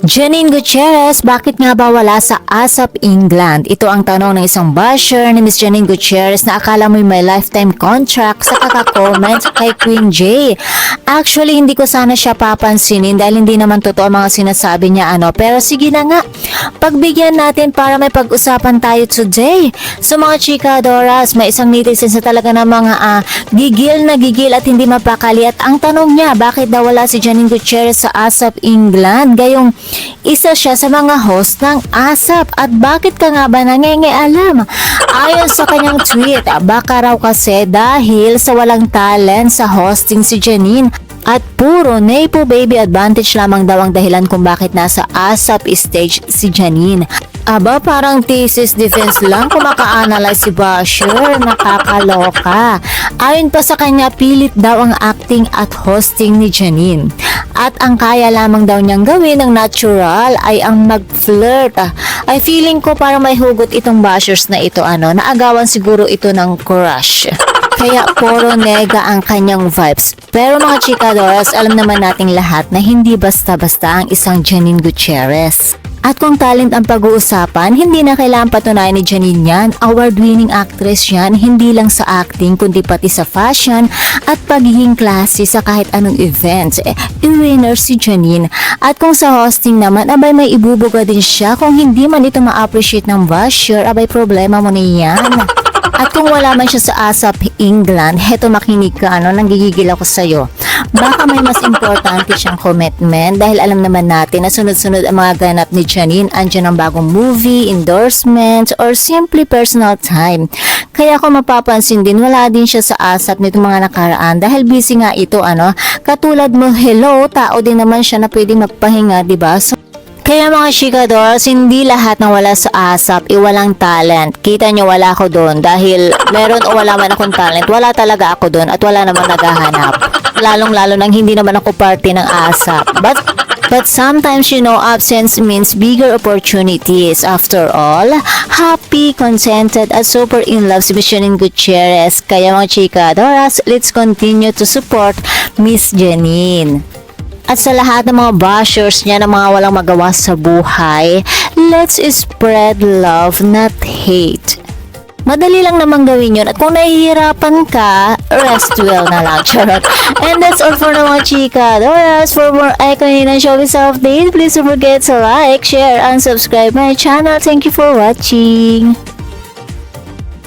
Janine Gutierrez, bakit nga ba wala sa ASAP England? Ito ang tanong ng isang basher ni Miss Janine Gutierrez na akala mo'y may lifetime contract sa kaka-comment kay Queen J. Actually, hindi ko sana siya papansinin dahil hindi naman totoo mga sinasabi niya pero sige na nga, pagbigyan natin para may pag-usapan tayo today. So mga chikadoras, may isang netizen sa talaga ng mga gigil na gigil at hindi mapakali at ang tanong niya, bakit daw wala si Janine Gutierrez sa ASAP England? Gayong isa siya sa mga host ng ASAP at bakit ka nga ba nangingialam? Ayon sa kanyang tweet, baka raw kasi dahil sa walang talent sa hosting si Janine at puro Nepo Baby advantage lamang daw ang dahilan kung bakit nasa ASAP stage si Janine. Aba, parang thesis defense lang kung maka-analyze si Basher, nakakaloka. Ayon pa sa kanya, pilit daw ang acting at hosting ni Janine. At ang kaya lamang daw niyang gawin ng natural ay ang mag-flirt. Ay feeling ko parang may hugot itong bashers na ito naagawan siguro ito ng crush. Kaya puro nega ang kanyang vibes. Pero mga chikadoras, alam naman nating lahat na hindi basta-basta ang isang Janine Gutierrez. At kung talent ang pag-uusapan, hindi na kailangan patunayan ni Janine yan. Award-winning actress yan, hindi lang sa acting kundi pati sa fashion at pagiging classy sa kahit anong events. I-winner si Janine. At kung sa hosting naman, abay may ibubuga din siya. Kung hindi man ito ma-appreciate ng basher, abay problema mo na yan. At kung wala man siya sa ASAP England, heto makinig ka, nanggigigil ako sa'yo. Baka may mas importante siyang commitment dahil alam naman natin na sunod-sunod ang mga ganap ni Janine, andyan ang bagong movie, endorsement, or simply personal time. Kaya kung mapapansin din, wala din siya sa ASAP nitong mga nakaraan dahil busy nga ito, Katulad mo, hello, tao din naman siya na pwedeng magpahinga, diba? So, kaya mga chikadoras, hindi lahat ng wala sa ASAP walang talent. Kita nyo, wala ako doon dahil meron o wala man akong talent, wala talaga ako doon at wala naman naghahanap. Lalong-lalo nang hindi naman ako parte ng ASAP. But sometimes, absence means bigger opportunities. After all, happy, contented, at super in love si Miss Janine Gutierrez. Kaya mga chikadoras, let's continue to support Miss Janine. At sa lahat ng mga bashers niya na mga walang magawa sa buhay, let's spread love, not hate. Madali lang naman gawin yun at kung nahihirapan ka, rest well na lang, charot. And that's all for now mga chika. For more iconic and showbiz updates, please don't forget to like, share, and subscribe my channel. Thank you for watching.